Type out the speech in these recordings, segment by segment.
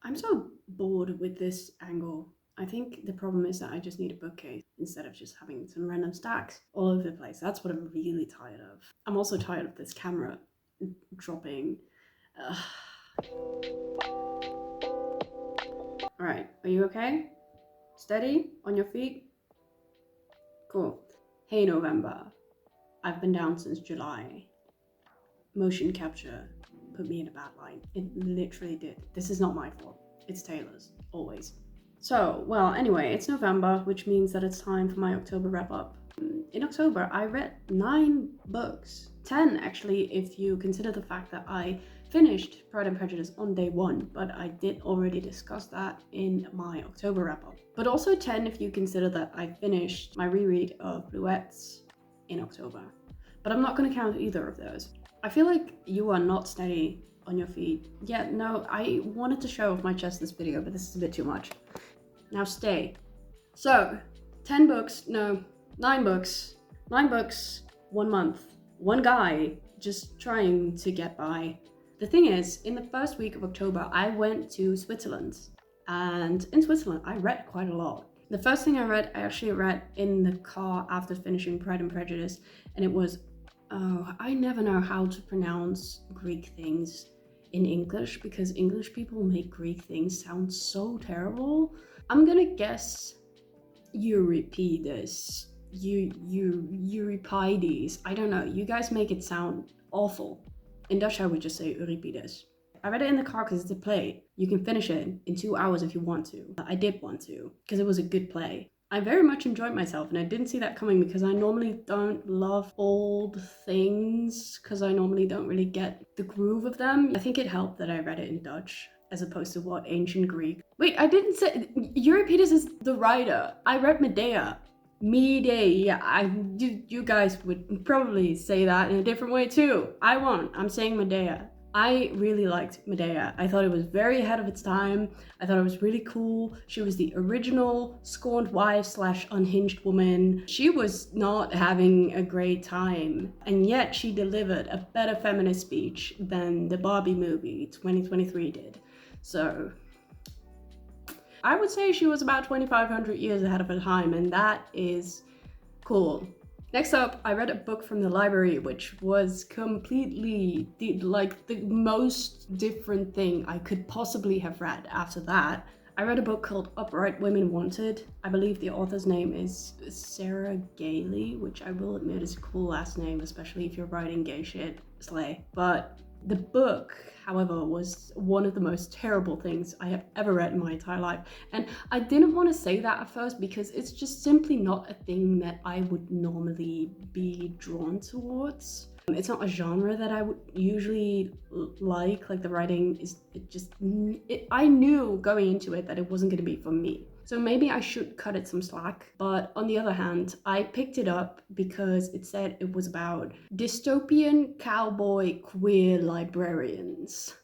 I'm so bored with this angle. I think the problem is that I just need a bookcase instead of just having some random stacks all over the place. That's what I'm really tired of. I'm also tired of this camera dropping. Alright, are you okay? Steady? On your feet? Cool. Hey November. I've been down since July. Motion capture put me in a bad light. It literally did. This is not my fault. It's Taylor's. Always. So, well, anyway, it's November, which means that it's time for my October wrap-up. In October, I read 9 books. 10, actually, if you consider the fact that I finished Pride and Prejudice on day 1, but I did already discuss that in my October wrap-up. But also 10 if you consider that I finished my reread of Bluets in October. But I'm not going to count either of those. I feel like you are not steady on your feet. Yeah, no, I wanted to show off my chest this video, but this is a bit too much. Now stay. So, 10 books, no, 9 books. 9 books, 1 month. One guy just trying to get by. The thing is, in the first week of October, I went to Switzerland. And in Switzerland, I read quite a lot. The first thing I actually read in the car after finishing Pride and Prejudice, and it was, I never know how to pronounce Greek things in English because English people make Greek things sound so terrible. I'm gonna guess Euripides, Euripides. I don't know. You guys make it sound awful. In Dutch, I would just say Euripides. I read it in the car because it's a play. You can finish it in 2 hours if you want to. I did want to because it was a good play. I very much enjoyed myself and I didn't see that coming because I normally don't love old things because I normally don't really get the groove of them. I think it helped that I read it in Dutch as opposed to what, ancient Greek. Wait, I didn't say, Euripides is the writer. I read Medea. Medea. You guys would probably say that in a different way too. I won't. I'm saying Medea. I really liked Medea. I thought it was very ahead of its time. I thought it was really cool. She was the original scorned wife / unhinged woman. She was not having a great time, and yet she delivered a better feminist speech than the Barbie movie 2023 did. So I would say she was about 2,500 years ahead of her time, and that is cool. Next up, I read a book from the library, which was completely the most different thing I could possibly have read after that. I read a book called Upright Women Wanted. I believe the author's name is Sarah Gailey, which I will admit is a cool last name, especially if you're writing gay shit. Slay. But the book, however, was one of the most terrible things I have ever read in my entire life. And I didn't want to say that at first because it's just simply not a thing that I would normally be drawn towards. It's not a genre that I would usually like the writing is, I knew going into it that it wasn't going to be for me. So maybe I should cut it some slack. But on the other hand, I picked it up because it said it was about dystopian cowboy queer librarians.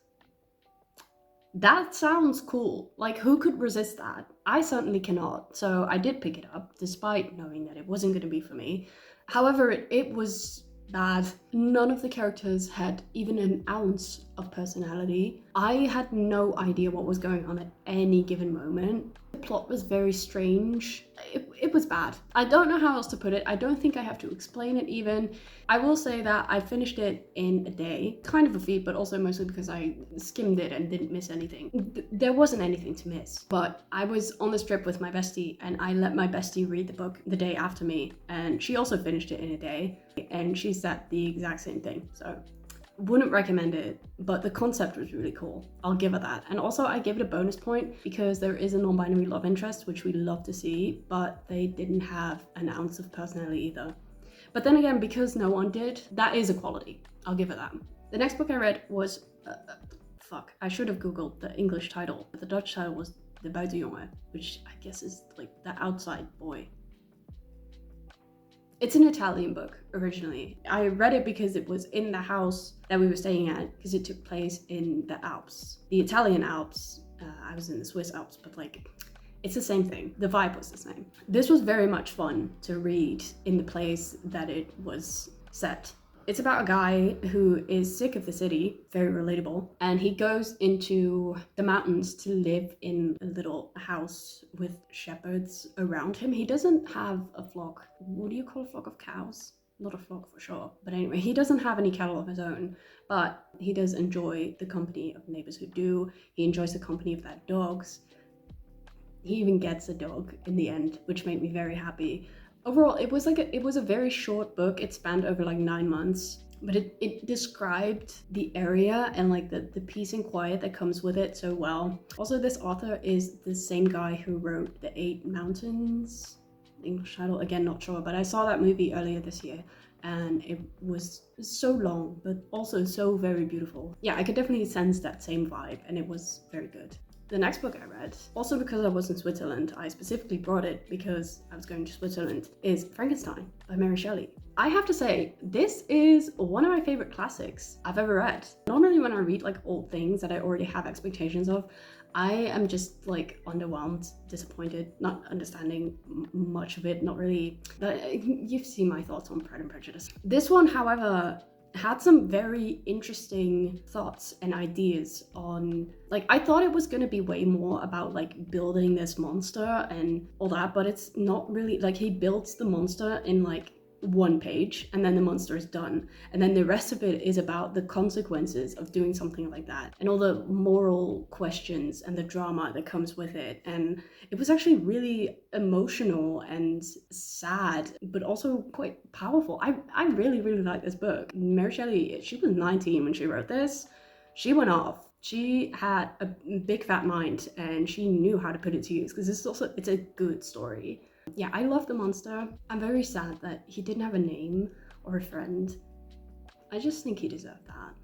That sounds cool. Like, who could resist that? I certainly cannot. So I did pick it up, despite knowing that it wasn't going to be for me. However, it was bad. None of the characters had even an ounce of personality. I had no idea what was going on at any given moment. The plot was very strange. It was bad. I don't know how else to put it. I don't think I have to explain it even. I will say that I finished it in a day. Kind of a feat, but also mostly because I skimmed it and didn't miss anything. There wasn't anything to miss. But I was on this trip with my bestie and I let my bestie read the book the day after me. And she also finished it in a day. And she said the exact same thing. So wouldn't recommend it, but the concept was really cool. I'll give it that. And also I gave it a bonus point because there is a non-binary love interest, which we love to see, but they didn't have an ounce of personality either. But then again, because no one did, that is a quality. I'll give it that. The next book I read was, I should have Googled the English title, but the Dutch title was De Buitenjongen, which I guess is like the outside boy. It's an Italian book originally. I read it because it was in the house that we were staying at because it took place in the Alps. The Italian Alps. I was in the Swiss Alps, but it's the same thing. The vibe was the same. This was very much fun to read in the place that it was set. It's about a guy who is sick of the city, very relatable, and he goes into the mountains to live in a little house with shepherds around him. He doesn't have a flock. What do you call a flock of cows? Not a flock for sure. But anyway, he doesn't have any cattle of his own, but he does enjoy the company of neighbors who do. He enjoys the company of their dogs. He even gets a dog in the end, which made me very happy. Overall, it was a very short book. It spanned over like 9 months, but it described the area and like the peace and quiet that comes with it so well. Also, this author is the same guy who wrote The Eight Mountains. English title, again, not sure, but I saw that movie earlier this year and it was so long, but also so very beautiful. Yeah, I could definitely sense that same vibe and it was very good. The next book I read, also because I was in Switzerland, I specifically brought it because I was going to Switzerland, is Frankenstein by Mary Shelley. I have to say, this is one of my favorite classics I've ever read. Normally when I read like old things that I already have expectations of, I am just like underwhelmed, disappointed, not understanding much of it, not really. You've seen my thoughts on Pride and Prejudice. This one, however, had some very interesting thoughts and ideas on, like, I thought it was gonna be way more about like building this monster and all that, but it's not really. Like, he builds the monster in like 1 page and then the monster is done, and then the rest of it is about the consequences of doing something like that and all the moral questions and the drama that comes with it. And it was actually really emotional and sad, but also quite powerful. I really like this book. Mary Shelley, she was 19 when she wrote this. She went off. She had a big fat mind and she knew how to put it to use, because it's a good story. Yeah, I love the monster. I'm very sad that he didn't have a name or a friend. I just think he deserved that.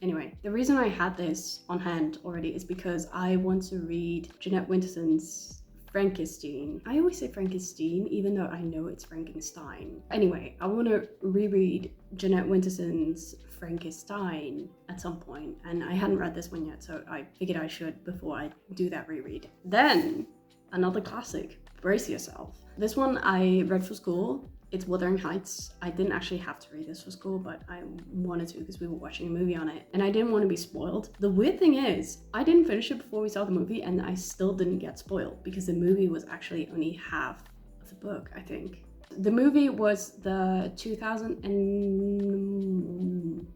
Anyway, the reason I had this on hand already is because I want to read Jeanette Winterson's Frankenstein. I always say Frankenstein, even though I know it's Frankenstein. Anyway, I want to reread Jeanette Winterson's Frankenstein at some point, and I hadn't read this one yet, so I figured I should before I do that reread. Then, another classic, brace yourself. This one I read for school. It's Weaing Heights. I didn't actually have to read this for school, but I wanted to because we were watching a movie on it and I didn't want to be spoiled. The weird thing is, I didn't finish it before we saw the movie and I still didn't get spoiled because the movie was actually only half of the book, I think. The movie was the 2000 and...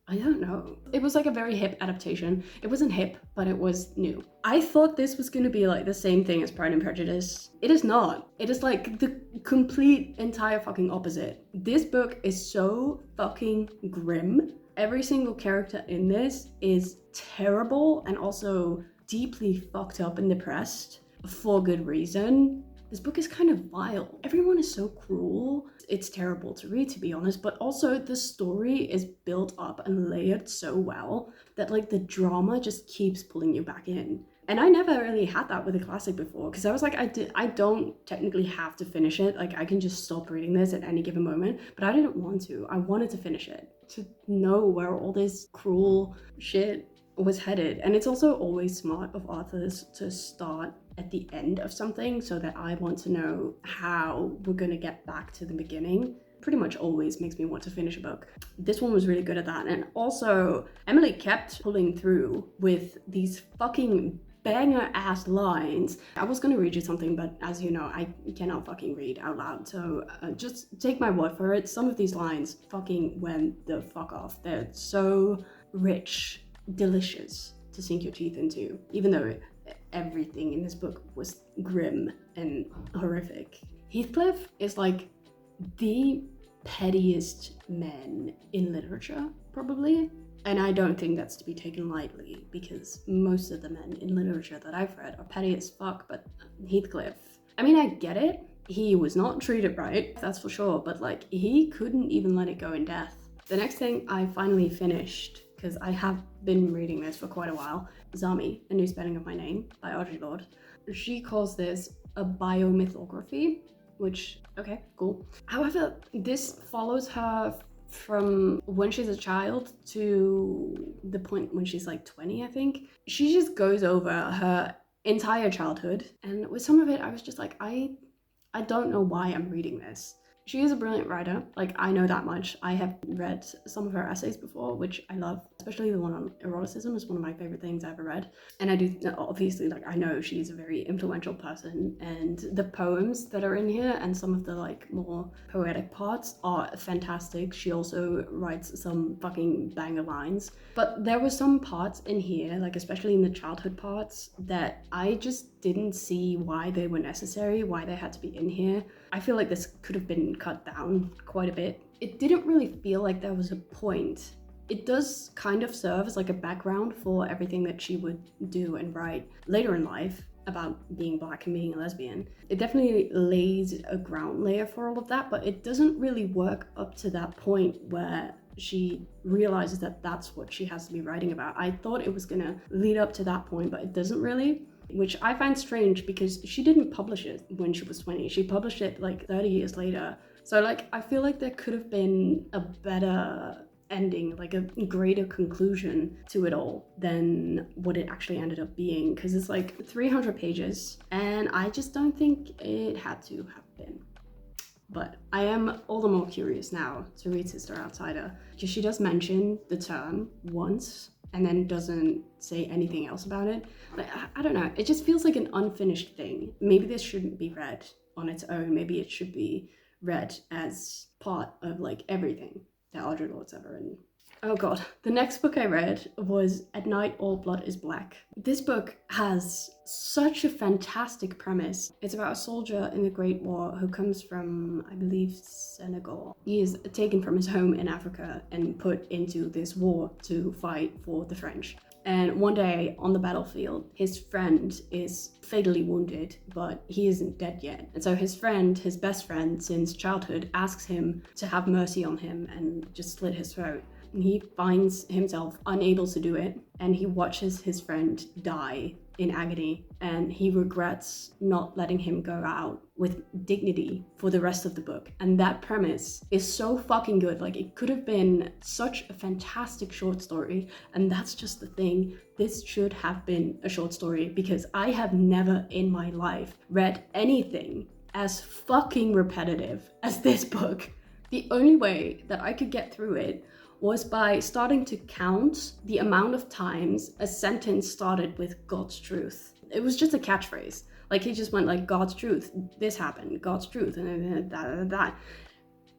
I don't know. It was like a very hip adaptation. It wasn't hip, but it was new. I thought this was gonna be like the same thing as Pride and Prejudice. It is not. It is like the complete entire fucking opposite. This book is so fucking grim. Every single character in this is terrible and also deeply fucked up and depressed for good reason. This book is kind of vile. Everyone is so cruel. It's terrible to read, to be honest, but also the story is built up and layered so well that like the drama just keeps pulling you back in. And I never really had that with a classic before, because I was like, I don't technically have to finish it. Like, I can just stop reading this at any given moment, but I didn't want to. I wanted to finish it, to know where all this cruel shit was headed. And it's also always smart of authors to start at the end of something so that I want to know how we're gonna get back to the beginning. Pretty much always makes me want to finish a book. This one was really good at that. And also, Emily kept pulling through with these fucking banger ass lines. I was gonna read you something, but as you know, I cannot fucking read out loud, so just take my word for it. Some of these lines fucking went the fuck off. They're so rich, delicious to sink your teeth into, even though everything in this book was grim and horrific. Heathcliff is like the pettiest man in literature, probably. And I don't think that's to be taken lightly, because most of the men in literature that I've read are petty as fuck, but Heathcliff, I mean, I get it. He was not treated right, that's for sure, but like, he couldn't even let it go in death. The next thing I finally finished, because I have been reading this for quite a while, Zami, A New Spelling of My Name by Audre Lorde. She calls this a biomythography, which, okay, cool. However, this follows her from when she's a child to the point when she's like 20, I think. She just goes over her entire childhood, and with some of it I was just like, I don't know why I'm reading this. She is a brilliant writer, like I know that much. I have read some of her essays before, which I love, especially the one on eroticism is one of my favorite things I ever read. And I do, obviously, like I know she's a very influential person, and the poems that are in here and some of the like more poetic parts are fantastic. She also writes some fucking banger lines. But there were some parts in here, like especially in the childhood parts, that I just didn't see why they were necessary, why they had to be in here. I feel like this could have been cut down quite a bit. It didn't really feel like there was a point. It does kind of serve as like a background for everything that she would do and write later in life about being Black and being a lesbian. It definitely lays a ground layer for all of that, but it doesn't really work up to that point where she realizes that that's what she has to be writing about. I thought it was gonna lead up to that point, but it doesn't really, which I find strange because she didn't publish it when she was 20. She published it like 30 years later. So like, I feel like there could have been a better ending, like a greater conclusion to it all than what it actually ended up being, because it's like 300 pages and I just don't think it had to have been. But I am all the more curious now to read Sister Outsider, because she does mention the term once and then doesn't say anything else about it. Like, I don't know, it just feels like an unfinished thing. Maybe this shouldn't be read on its own. Maybe it should be read as part of like everything that Audre Lorde's ever written. Oh god, the next book I read was At Night All Blood is Black. This book has such a fantastic premise. It's about a soldier in the Great War who comes from, I believe, Senegal. He is taken from his home in Africa and put into this war to fight for the French. And one day on the battlefield, his friend is fatally wounded, but he isn't dead yet. And so his friend, his best friend since childhood, asks him to have mercy on him and just slit his throat. He finds himself unable to do it, and he watches his friend die in agony, and he regrets not letting him go out with dignity for the rest of the book. And that premise is so fucking good. Like, it could have been such a fantastic short story, and that's just the thing. This should have been a short story, because I have never in my life read anything as fucking repetitive as this book. The only way that I could get through it was by starting to count the amount of times a sentence started with God's truth. It was just a catchphrase. Like, he just went like, God's truth, this happened, God's truth, and then that.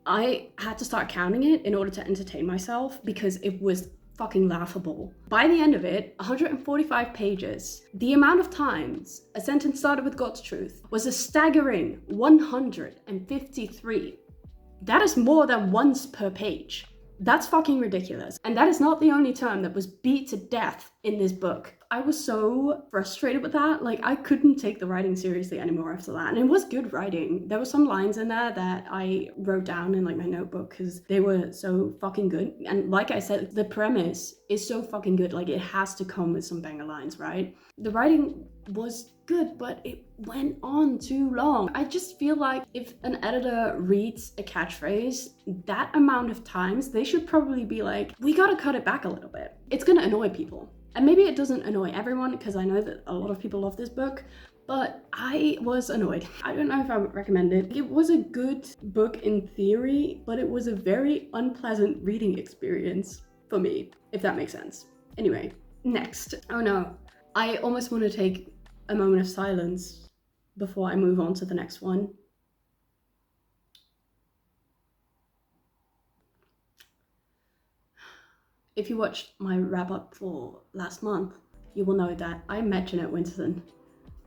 I had to start counting it in order to entertain myself because it was fucking laughable. By the end of it, 145 pages, the amount of times a sentence started with God's truth was a staggering 153. That is more than once per page. That's fucking ridiculous. And that is not the only term that was beat to death in this book. I was so frustrated with that. Like, I couldn't take the writing seriously anymore after that. And it was good writing. There were some lines in there that I wrote down in like my notebook because they were so fucking good. And like I said, the premise is so fucking good. Like, it has to come with some banger lines, right? The writing was good, but it went on too long. I just feel like if an editor reads a catchphrase that amount of times, they should probably be like, we gotta cut it back a little bit. It's gonna annoy people. And maybe it doesn't annoy everyone, because I know that a lot of people love this book, but I was annoyed. I don't know if I would recommend it. It was a good book in theory, but it was a very unpleasant reading experience for me, if that makes sense. Anyway, next. Oh no, I almost want to take a moment of silence before I move on to the next one. If you watched my wrap up for last month, you will know that I met Jeanette Winterson,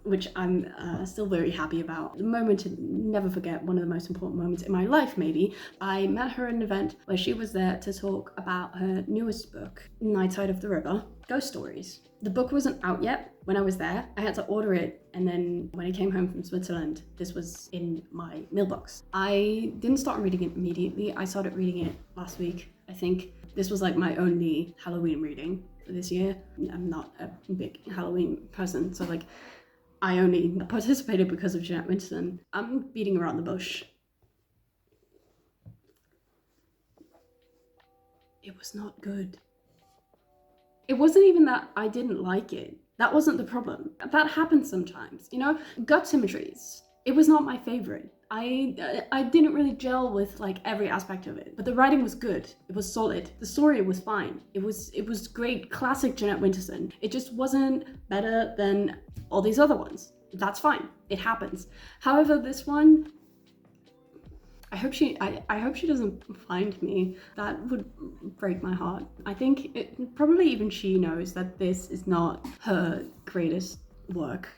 which I'm still very happy about. The moment to never forget, one of the most important moments in my life, maybe. I met her at an event where she was there to talk about her newest book, Night Side of the River, Ghost Stories. The book wasn't out yet when I was there. I had to order it, and then when I came home from Switzerland, this was in my mailbox. I didn't start reading it immediately. I started reading it last week, I think. This was like my only Halloween reading for this year. I'm not a big Halloween person, so like I only participated because of Jeanette Winterson. I'm beating around the bush. It was not good. It wasn't even that I didn't like it. That wasn't the problem. That happens sometimes, you know? Gut symmetries. It was not my favorite. I didn't really gel with like every aspect of it, but the writing was good. It was solid. The story was fine. It was great, classic Jeanette Winterson. It just wasn't better than all these other ones. That's fine. It happens. However, this one, I hope she doesn't find me. That would break my heart. I think probably even she knows that this is not her greatest work.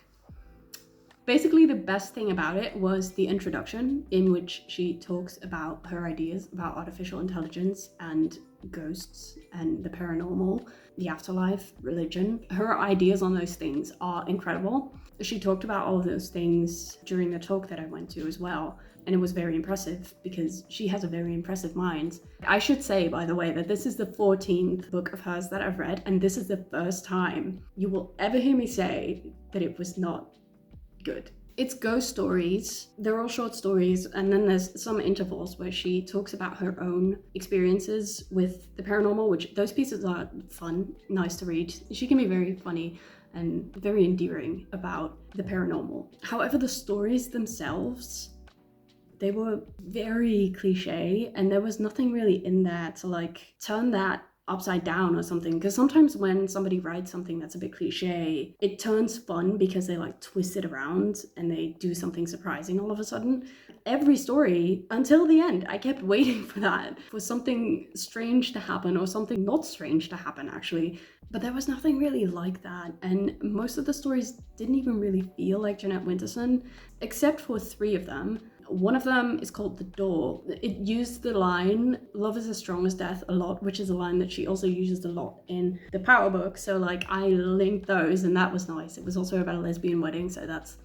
Basically, the best thing about it was the introduction, in which she talks about her ideas about artificial intelligence and ghosts and the paranormal, the afterlife, religion. Her ideas on those things are incredible. She talked about all of those things during the talk that I went to as well. And it was very impressive because she has a very impressive mind. I should say, by the way, that this is the 14th book of hers that I've read, and this is the first time you will ever hear me say that it was not good. It's ghost stories. They're all short stories, and then there's some intervals where she talks about her own experiences with the paranormal, which those pieces are fun, nice to read. She can be very funny and very endearing about the paranormal. However, the stories themselves, they were very cliche, and there was nothing really in there to like turn that upside down or something. Because sometimes when somebody writes something that's a bit cliche, it turns fun because they like twist it around and they do something surprising all of a sudden. Every story until the end, I kept waiting for that, for something strange to happen or something not strange to happen actually. But there was nothing really like that, and most of the stories didn't even really feel like Jeanette Winterson, except for 3 of them. One of them is called The Door. It used the line, "Love is as strong as death," a lot, which is a line that she also uses a lot in the Power book. So like I linked those, and that was nice. It was also about a lesbian wedding, so that's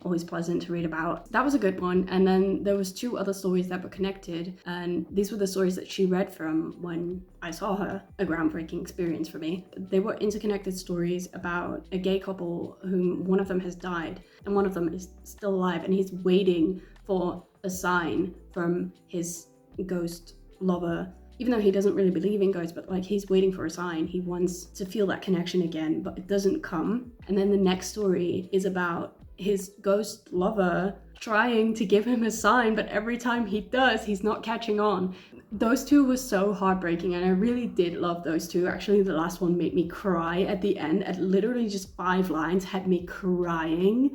always pleasant to read about. That was a good one. And then there was 2 other stories that were connected, and these were the stories that she read from when I saw her. A groundbreaking experience for me. They were interconnected stories about a gay couple whom one of them has died and one of them is still alive, and he's waiting for a sign from his ghost lover. Even though he doesn't really believe in ghosts, but like he's waiting for a sign. He wants to feel that connection again, but it doesn't come. And then the next story is about his ghost lover trying to give him a sign, but every time he does, he's not catching on. Those 2 were so heartbreaking, and I really did love those 2. Actually, the last one made me cry at the end. At literally just 5 lines had me crying.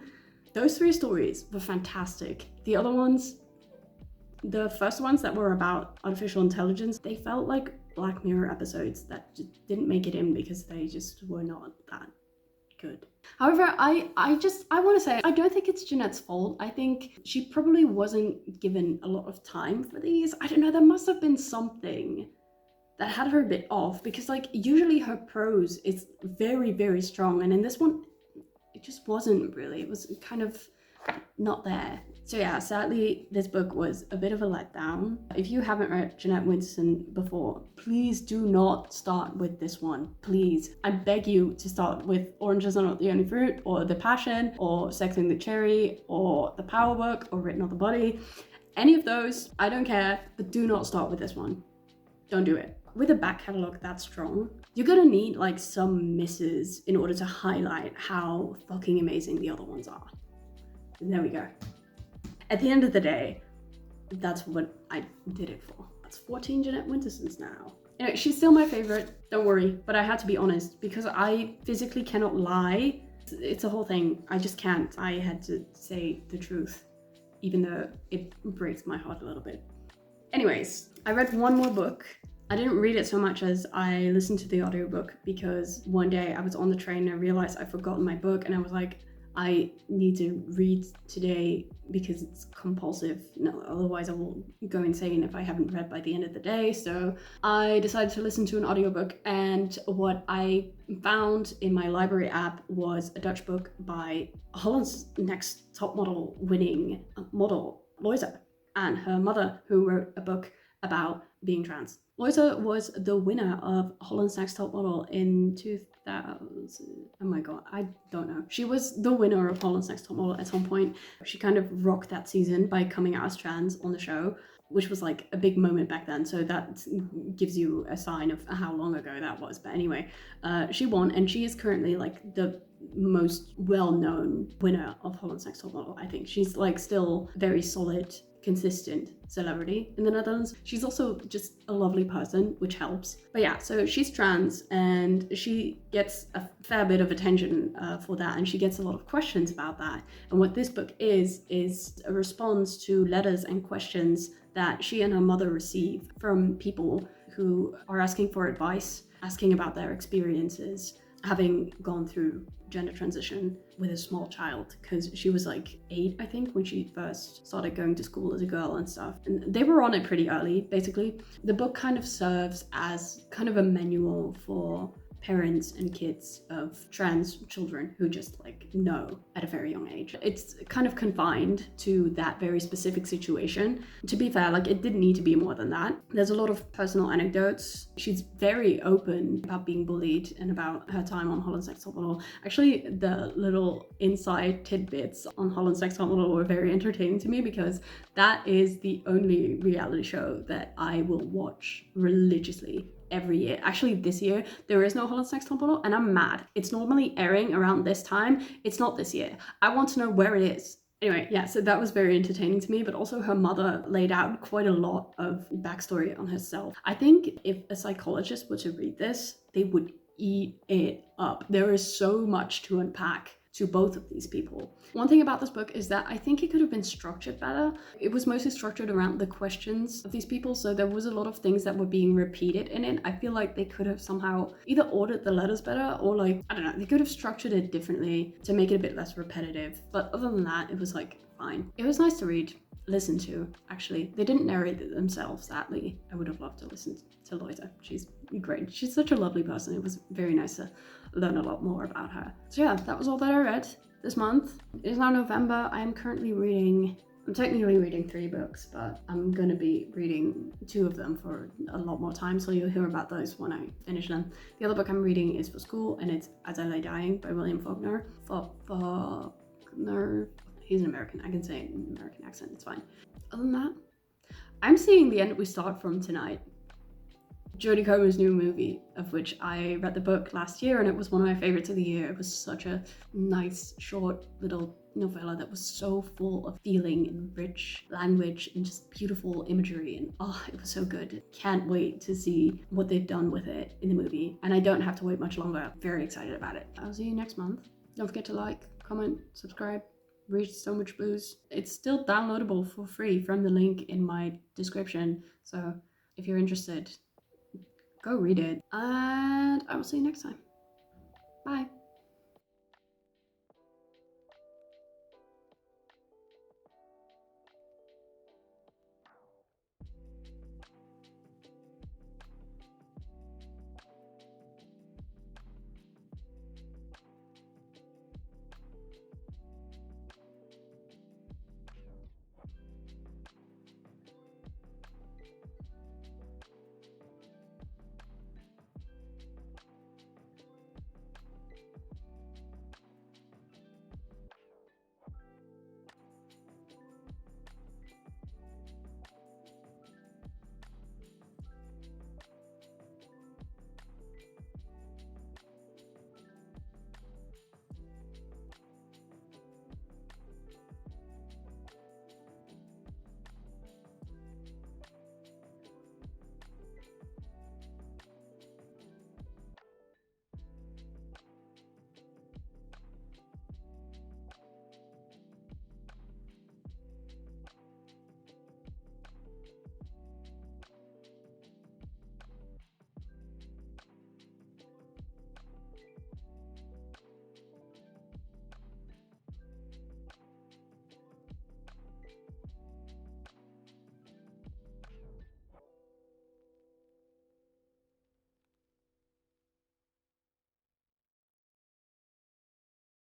Those 3 stories were fantastic. The other ones, the first ones that were about artificial intelligence, they felt like Black Mirror episodes that just didn't make it in because they just were not that good. However, I want to say, I don't think it's Jeanette's fault. I think she probably wasn't given a lot of time for these. I don't know, there must have been something that had her a bit off, because like usually her prose is very, very strong, and in this one, it just wasn't really. It was kind of not there. So yeah, sadly, this book was a bit of a letdown. If you haven't read Jeanette Winterson before, please do not start with this one. Please. I beg you to start with Oranges Are Not the Only Fruit, or The Passion, or Sexing the Cherry, or The Power Book, or Written on the Body. Any of those, I don't care, but do not start with this one. Don't do it. With a back catalogue that strong, you're gonna need like some misses in order to highlight how fucking amazing the other ones are. And there we go. At the end of the day, that's what I did it for. That's 14 Jeanette Wintersons now. Anyway, she's still my favorite, don't worry, but I had to be honest because I physically cannot lie. It's a whole thing. I just can't. I had to say the truth, even though it breaks my heart a little bit. Anyways, I read one more book. I didn't read it so much as I listened to the audiobook, because one day I was on the train and I realized I'd forgotten my book, and I was like, I need to read today because it's compulsive. No, otherwise I will go insane if I haven't read by the end of the day. So I decided to listen to an audiobook, and what I found in my library app was a Dutch book by Holland's Next Top Model winning model, Loisa, and her mother, who wrote a book about being trans. Loisa was the winner of Holland's Next Top Model in 2000. Oh my god, I don't know. She was the winner of Holland's Next Top Model at some point. She kind of rocked that season by coming out as trans on the show. which was like a big moment back then. So that gives you a sign of how long ago that was. But anyway, she won, and she is currently like the most well-known winner of Holland's Next Top Model. I think she's like still very solid, consistent celebrity in the Netherlands. She's also just a lovely person, which helps. But yeah, so she's trans and she gets a fair bit of attention for that, and she gets a lot of questions about that. And what this book is a response to letters and questions that she and her mother receive from people who are asking for advice, asking about their experiences, having gone through gender transition with a small child, because she was like 8, I think, when she first started going to school as a girl and stuff. And they were on it pretty early, basically. The book kind of serves as kind of a manual for parents and kids of trans children who just like know at a very young age. It's kind of confined to that very specific situation. To be fair, like it didn't need to be more than that. There's a lot of personal anecdotes. She's very open about being bullied and about her time on Holland's Next Top Model. Actually, the little inside tidbits on Holland's Next Top Model were very entertaining to me, because that is the only reality show that I will watch religiously every year. Actually, this year there is no Holland's Next Top Model, and I'm mad. It's normally airing around this time. It's not this year. I want to know where it is. Anyway, yeah, so that was very entertaining to me, but also her mother laid out quite a lot of backstory on herself. I think if a psychologist were to read this, they would eat it up. There is so much to unpack to both of these people. One thing about this book is that I think it could have been structured better. It was mostly structured around the questions of these people, so there was a lot of things that were being repeated in it. I feel like they could have somehow either ordered the letters better, or like, I don't know, they could have structured it differently to make it a bit less repetitive. But other than that, it was like fine. It was nice to read, listen to, actually. They didn't narrate it themselves, sadly. I would have loved to listen to Loita. She's great. She's such a lovely person. It was very nice to learn a lot more about her. So yeah, that was all that I read this month. It is now November. I'm technically reading 3 books, but I'm gonna be reading 2 of them for a lot more time, so you'll hear about those when I finish them. The other book I'm reading is for school, and it's As I Lay Dying by William Faulkner. Faulkner. He's an American. I can say it in an American accent, it's fine. Other than that, I'm seeing The End We Start From tonight. Jodie Comer's new movie, of which I read the book last year, and it was one of my favorites of the year. It was such a nice, short little novella that was so full of feeling and rich language and just beautiful imagery, and oh, it was so good. Can't wait to see what they've done with it in the movie, and I don't have to wait much longer. I'm very excited about it. I'll see you next month. Don't forget to like, comment, subscribe, read So Much Blues. It's still downloadable for free from the link in my description, so if you're interested, go read it, and I will see you next time. Bye.